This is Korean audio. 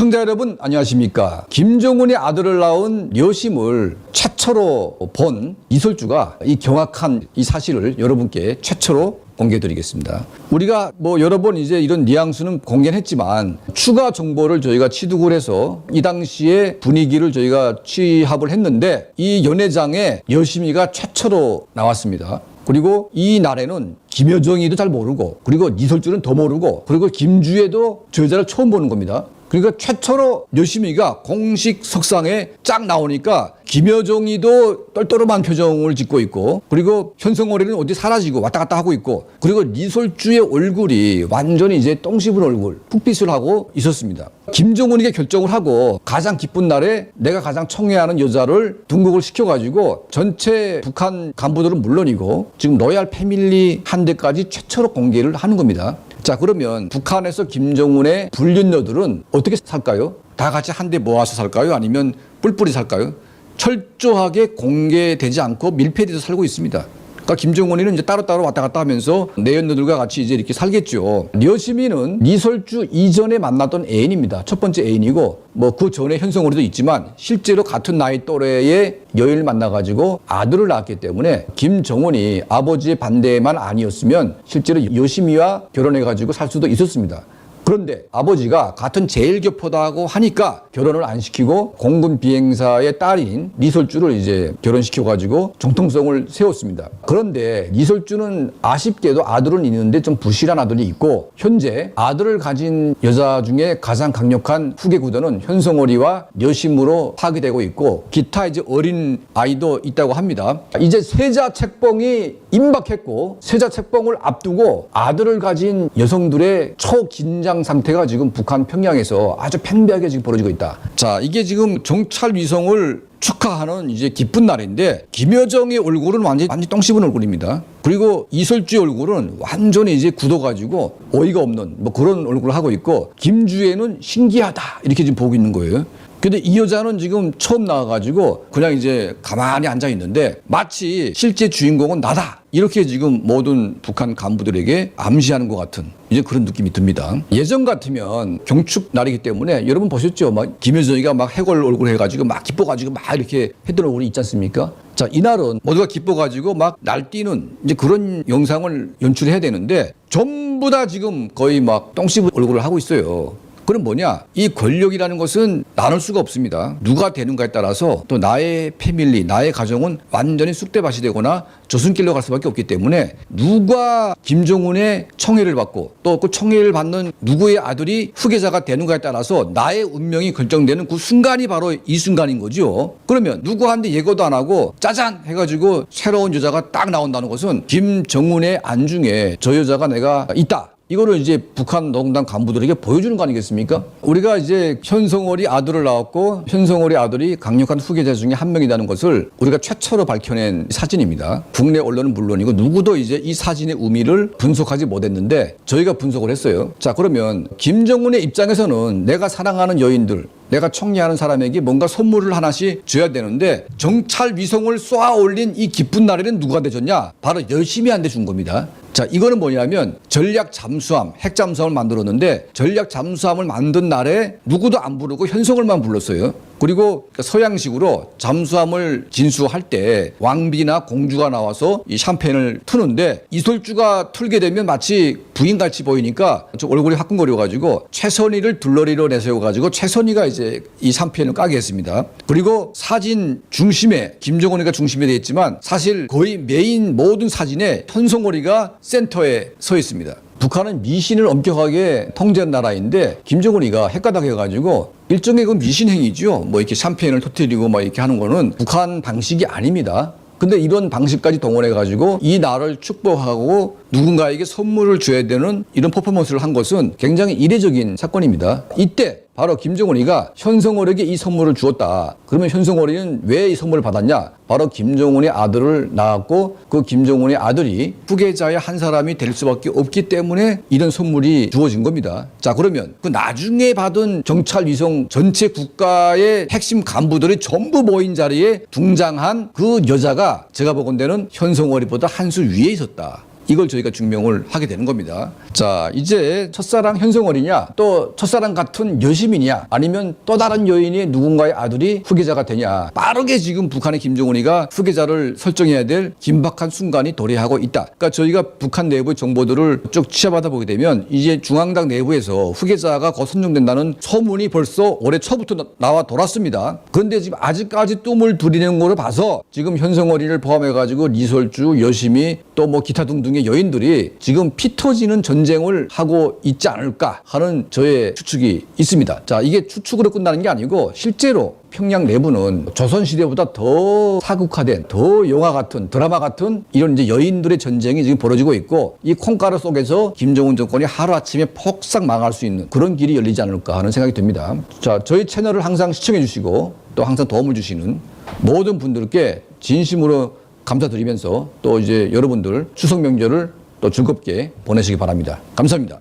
시청자 여러분 안녕하십니까. 김정은의 아들을 낳은 여심을 최초로 본 이설주가 이 경악한 이 사실을 여러분께 최초로 공개해드리겠습니다. 우리가 여러 번 이제 이런 뉘앙스는 공개는 했지만 추가 정보를 저희가 취득을 해서 이 당시의 분위기를 저희가 취합을 했는데 이 연회장에 여심이가 최초로 나왔습니다. 그리고 이 날에는 김여정이도 잘 모르고 그리고 이설주는 더 모르고 그리고 김주혜도 저 여자를 처음 보는 겁니다. 그러니까 최초로 여심이가 공식 석상에 쫙 나오니까 김여정이도 떨떠름한 표정을 짓고 있고 그리고 현성월이는 어디 사라지고 왔다 갔다 하고 있고 그리고 이설주의 얼굴이 완전히 이제 똥 씹은 얼굴 푹빛을 하고 있었습니다. 김정은에게 결정을 하고 가장 기쁜 날에 내가 가장 청해하는 여자를 등극을 시켜가지고 전체 북한 간부들은 물론이고 지금 로얄 패밀리 한대까지 최초로 공개를 하는 겁니다. 자, 그러면 북한에서 김정은의 불륜녀들은 어떻게 살까요? 다 같이 한데 모아서 살까요? 아니면 뿔뿔이 살까요? 철저하게 공개되지 않고 밀폐돼서 살고 있습니다. 그러니까 김정은이는 이제 따로따로 왔다 갔다 하면서 내연녀들과 같이 이제 이렇게 살겠죠. 여심이는 이설주 이전에 만났던 애인입니다. 첫 번째 애인이고 그 전에 현성월이도 있지만 실제로 같은 나이 또래의 여인을 만나가지고 아들을 낳았기 때문에 김정은이 아버지의 반대만 아니었으면 실제로 여심이와 결혼해가지고 살 수도 있었습니다. 그런데 아버지가 같은 제일교포다고 하니까 결혼을 안 시키고 공군 비행사의 딸인 이설주를 이제 결혼시켜가지고 정통성을 세웠습니다. 그런데 이설주는 아쉽게도 아들은 있는데 좀 부실한 아들이 있고 현재 아들을 가진 여자 중에 가장 강력한 후계 구도는 현성월이와 여심으로 파악되고 있고 기타 이제 어린 아이도 있다고 합니다. 이제 세자 책봉이 임박했고 세자 책봉을 앞두고 아들을 가진 여성들의 초긴장 상태가 지금 북한 평양에서 아주 팽배하게 지금 벌어지고 있다. 자, 이게 지금 정찰 위성을 축하하는 이제 기쁜 날인데 김여정의 얼굴은 완전히 똥 씹은 얼굴입니다. 그리고 이설주의 얼굴은 완전히 이제 굳어가지고 어이가 없는 그런 얼굴을 하고 있고 김주혜는 신기하다 이렇게 지금 보고 있는 거예요. 근데 이 여자는 지금 처음 나와가지고 그냥 이제 가만히 앉아 있는데 마치 실제 주인공은 나다 이렇게 지금 모든 북한 간부들에게 암시하는 것 같은 이제 그런 느낌이 듭니다. 예전 같으면 경축 날이기 때문에 여러분 보셨죠? 김여정이가 해골 얼굴 해가지고 기뻐가지고 이렇게 했던 얼굴이 있지 않습니까? 자, 이날은 모두가 기뻐가지고 날뛰는 이제 그런 영상을 연출해야 되는데 전부 다 지금 거의 똥 씹은 얼굴을 하고 있어요. 그럼 뭐냐? 이 권력이라는 것은 나눌 수가 없습니다. 누가 되는가에 따라서 또 나의 패밀리, 나의 가정은 완전히 쑥대밭이 되거나 저승길로 갈 수밖에 없기 때문에 누가 김정은의 청해를 받고 또 그 청해를 받는 누구의 아들이 후계자가 되는가에 따라서 나의 운명이 결정되는 그 순간이 바로 이 순간인 거죠. 그러면 누구한테 예고도 안 하고 짜잔 해가지고 새로운 여자가 딱 나온다는 것은 김정은의 안중에 저 여자가 내가 있다. 이거를 이제 북한 노동당 간부들에게 보여주는 거 아니겠습니까? 우리가 이제 현성월이 아들을 낳았고 현성월의 아들이 강력한 후계자 중에 한 명이라는 것을 우리가 최초로 밝혀낸 사진입니다. 국내 언론은 물론이고 누구도 이제 이 사진의 의미를 분석하지 못했는데 저희가 분석을 했어요. 자, 그러면 김정은의 입장에서는 내가 사랑하는 여인들 내가 청리하는 사람에게 뭔가 선물을 하나씩 줘야 되는데 정찰 위성을 쏘아 올린 이 기쁜 날에는 누가 대줬냐? 바로 여심이한테 준 겁니다. 자, 이거는 뭐냐면 전략 잠수함, 핵 잠수함을 만들었는데 전략 잠수함을 만든 날에 누구도 안 부르고 현성월만 불렀어요. 그리고 서양식으로 잠수함을 진수할 때 왕비나 공주가 나와서 이 샴페인을 트는데 이설주가 틀게 되면 마치 부인같이 보이니까 좀 얼굴이 화끈거려가지고 최선희를 둘러리로 내세워가지고 최선희가 이제 이 샴페인을 까게 했습니다. 그리고 사진 중심에 김정은이가 중심에 되어 있지만 사실 거의 메인 모든 사진에 현성월이가 센터에 서 있습니다. 북한은 미신을 엄격하게 통제한 나라인데 김정은이가 헷가닥해가지고 일종의 그 미신 행위죠. 이렇게 샴페인을 터뜨리고 이렇게 하는 거는 북한 방식이 아닙니다. 근데 이런 방식까지 동원해가지고 이 나라를 축복하고 누군가에게 선물을 줘야 되는 이런 퍼포먼스를 한 것은 굉장히 이례적인 사건입니다. 이때 바로 김정은이가 현성월에게 이 선물을 주었다. 그러면 현성월이는 왜 이 선물을 받았냐? 바로 김정은의 아들을 낳았고 그 김정은의 아들이 후계자의 한 사람이 될 수밖에 없기 때문에 이런 선물이 주어진 겁니다. 자, 그러면 그 나중에 받은 정찰 위성 전체 국가의 핵심 간부들이 전부 모인 자리에 등장한 그 여자가 제가 보건대는 현성월이보다 한 수 위에 있었다. 이걸 저희가 증명을 하게 되는 겁니다. 자, 이제 첫사랑 현성월이냐 또 첫사랑 같은 여심이냐 아니면 또 다른 여인이 누군가의 아들이 후계자가 되냐. 빠르게 지금 북한의 김정은이가 후계자를 설정해야 될 긴박한 순간이 도래하고 있다. 그러니까 저희가 북한 내부의 정보들을 쭉 취합하다 보게 되면 이제 중앙당 내부에서 후계자가 곧 선정된다는 소문이 벌써 올해 초부터 나와 돌았습니다. 그런데 지금 아직까지 뜸을 들이는 거를 봐서 지금 현성월이를 포함해가지고 이설주, 여심이 또 뭐 기타 등등의 여인들이 지금 피 터지는 전쟁을 하고 있지 않을까 하는 저의 추측이 있습니다. 자, 이게 추측으로 끝나는 게 아니고 실제로 평양 내부는 조선시대보다 더 사극화된, 더 영화 같은, 드라마 같은 이런 이제 여인들의 전쟁이 지금 벌어지고 있고 이 콩가루 속에서 김정은 정권이 하루아침에 폭삭 망할 수 있는 그런 길이 열리지 않을까 하는 생각이 듭니다. 자, 저희 채널을 항상 시청해 주시고 또 항상 도움을 주시는 모든 분들께 진심으로 감사드리면서 또 이제 여러분들 추석 명절을 또 즐겁게 보내시기 바랍니다. 감사합니다.